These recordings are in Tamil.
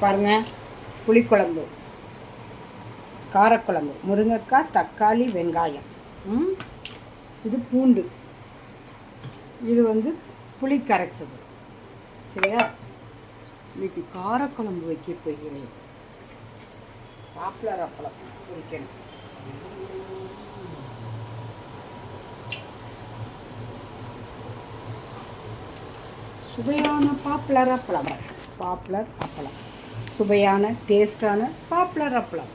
பாருங்கள், புளிக்குழம்பு, காரக்குழம்பு, முருங்கைக்காய், தக்காளி, வெங்காயம், இது பூண்டு, இது வந்து புளி கரைச்சது. சரியா? இன்னைக்கு காரக்குழம்பு வைக்க போகிறேன். பாப்புலர் அப்பளம் வைக்கணும். சுவையான பாப்புலர் அப்பளம், பாப்புலர் அப்பளம், சுவையான டேஸ்டான பாப்புலர் அப்பளம்.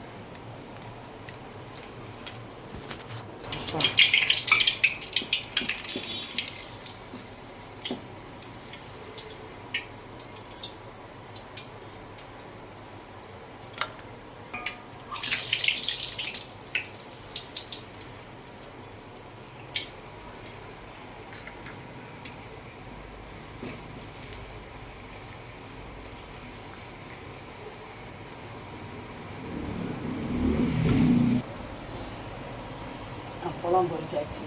அப்பளம் பொரிச்சாச்சு.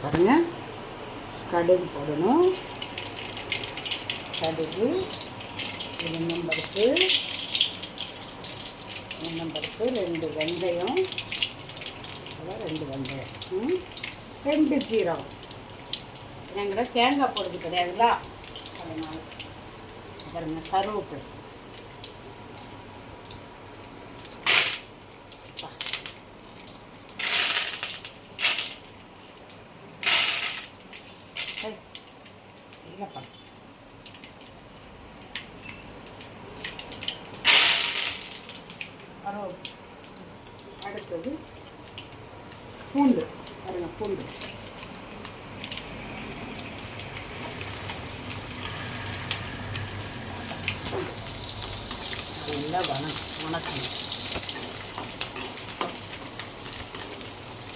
பாருங்க, கடுகு போடணும். கடுகு, உளுந்தம்பருப்பு, 2 வெந்தயம், 2 வெந்தயம், 2 சீரகம். என்கிட்ட தேங்காய் போடுறது கிடையாதுல்ல, அதனால. பாருங்க, கருவேப்பிலை, இல்லைப்பா, அடுத்தது பூண்டு. பாருங்க, பூண்டு நல்லா வணக்கணும்.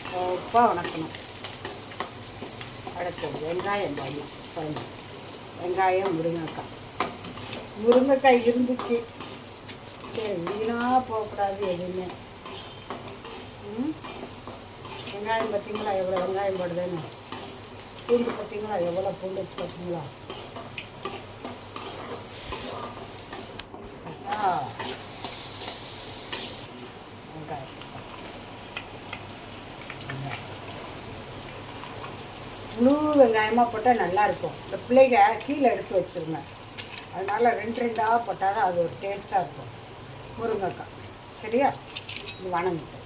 சோப்பாக வணக்கணும். அடுத்தது வெங்காயம் போடணும். வெங்காயம், முருங்கைக்காய் இருந்துச்சு. சரி, வீணாக போகக்கூடாது எதுவுமே. வெங்காயம் பார்த்தீங்களா எவ்வளோ வெங்காயம் போடுதுன்னு? பூண்டு பார்த்தீங்களா எவ்வளோ பூண்டு பார்த்தீங்களா? வெங்காயம் முழு வெங்காயமாக போட்டால் நல்லாயிருக்கும். இந்த பிள்ளைங்க கீழே எடுத்து வச்சுருங்க. அதனால் 2 போட்டால் தான் அது ஒரு டேஸ்ட்டாக இருக்கும். முருங்கைக்காய். சரியா? இது வணங்கிட்டு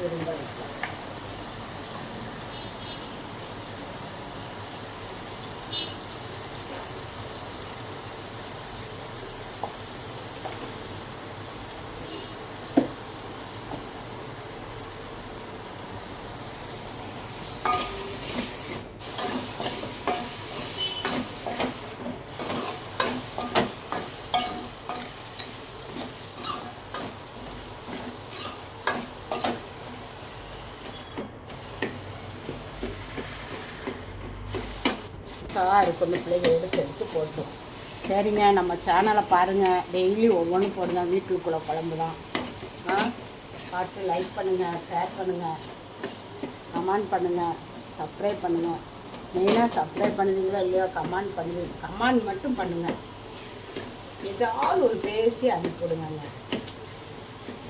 திரும்ப வைக்கலாம். இருக்குன்னு பிள்ளைங்க எடுத்து போட்டோம். சரிங்க, நம்ம சேனலை பாருங்கள். டெய்லி ஒவ்வொன்றும் போடுங்க. வீட்டுக்குள்ளே குழம்பு தான். பார்த்து லைக் பண்ணுங்கள், ஷேர் பண்ணுங்கள், கமெண்ட் பண்ணுங்கள், சப்ஸ்கிரைப் பண்ணுங்கள். மெயினாக சப்ஸ்கிரைப் பண்ணுவீங்களோ இல்லையோ கமெண்ட் மட்டும் பண்ணுங்கள். ஏதாவது ஒரு பேசி அனுப்பிவிடுங்க.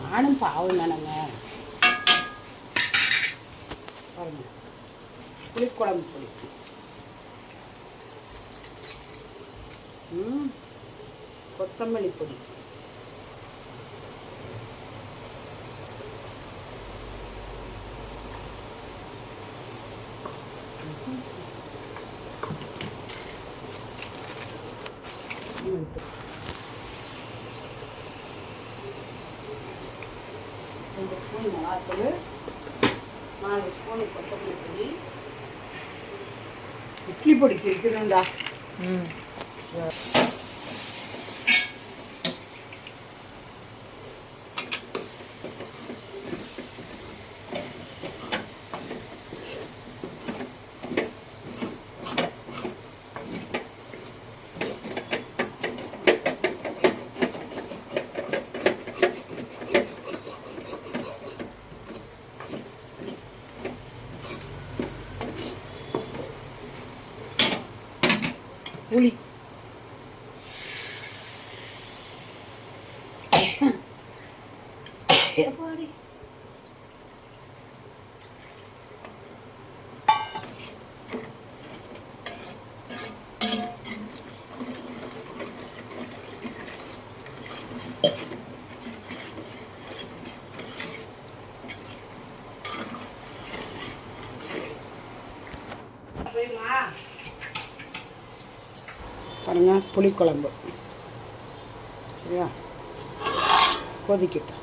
நானும் பாவம் தானேங்க. பாருங்கள், புளிக்குழம்பு பொடி, கொத்தமல்லி பொடி, ரெண்டு ஸ்பூன் மிளகாத்தூள், 4 ஸ்பூன் கொத்தமல்லி பொடி. இட்லி பொடிக்கு இருக்கணும்டா. புளி. பாருங்க புளிக்குழம்பு சரியா, கொதிக்கட்டும்.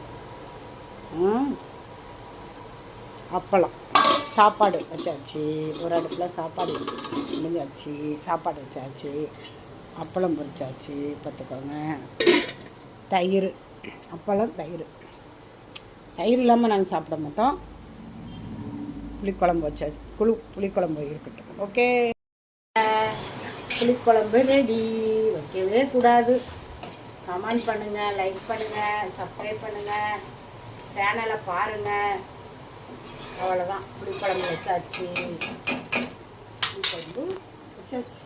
அப்பளம், சாப்பாடு வச்சாச்சு. ஒரு அடுப்பில் சாப்பாடு முடிஞ்சாச்சு, சாப்பாடு வச்சாச்சு, அப்பளம் பொரிச்சாச்சு. பார்த்துக்கோங்க. தயிர், அப்பளம் தயிர். தயிர் இல்லாமல் நாங்கள் சாப்பிட மாட்டோம். புளிக்குழம்பு வச்சாச்சு. புளிக்குழம்பு இருக்கட்டும். ஓகே, புளிக்குழம்பு ரெடி. வைக்கவே கூடாது. கமெண்ட் பண்ணுங்கள், லைக் பண்ணுங்கள், சப்ஸ்கிரைப் பண்ணுங்கள், சேனலை பாருங்கள். அவ்வளோதான். புளிக்குழம்பு வச்சாச்சு. புளிக்குழம்பு வச்சாச்சு.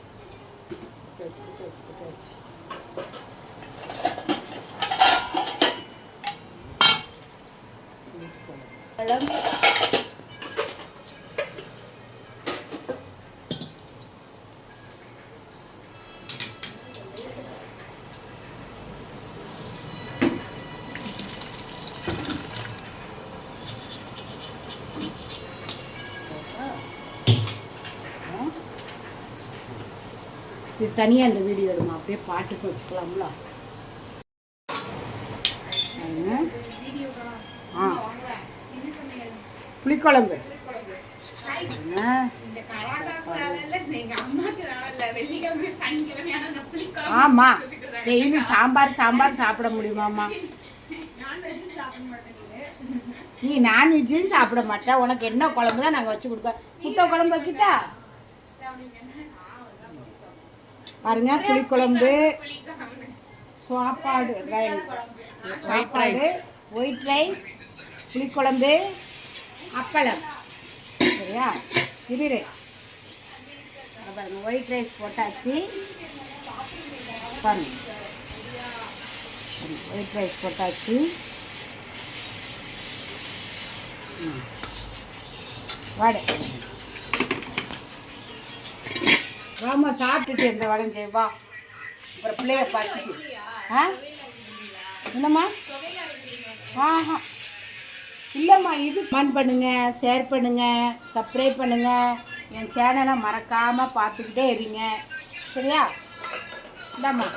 குழம்பு இது தனியாக இந்த வீடியோ எடுங்க, அப்படியே பாட்டுக்கு வச்சுக்கலாம்ல. புளிக்குழம்பு ஆமாம். டெய்லி சாம்பார் சாப்பிட முடியுமாம்மா? நீ நான்வெஜ்ஜும் சாப்பிட மாட்டேன். உனக்கு என்ன குழம்பு தான் நாங்கள் வச்சு கொடுக்க. முட்டை குழம்பு வைக்கிட்டா பாருங்க. புளிக்குழம்பு, சாப்பாடு, ஒயிட் ரைஸ், புளிக்குழம்பு, அப்பளம். சரியா? இரு பாருங்க. ஒயிட் ரைஸ் போட்டாச்சு. பாருங்க, ஒயிட் ரைஸ் போட்டாச்சு. வடை வாமா, சாப்பிட்டுட்டு எந்த வடையும் செய்வா. அப்புறம் பிள்ளைய பார்த்துட்டு என்னம்மா? இல்லைம்மா. இது கமெண்ட் பண்ணுங்கள், ஷேர் பண்ணுங்கள், சப்ஸ்கிரைப் பண்ணுங்கள். என் சேனலை மறக்காமல் பார்த்துக்கிட்டே இருங்க. சரியா? இந்தாம்மா.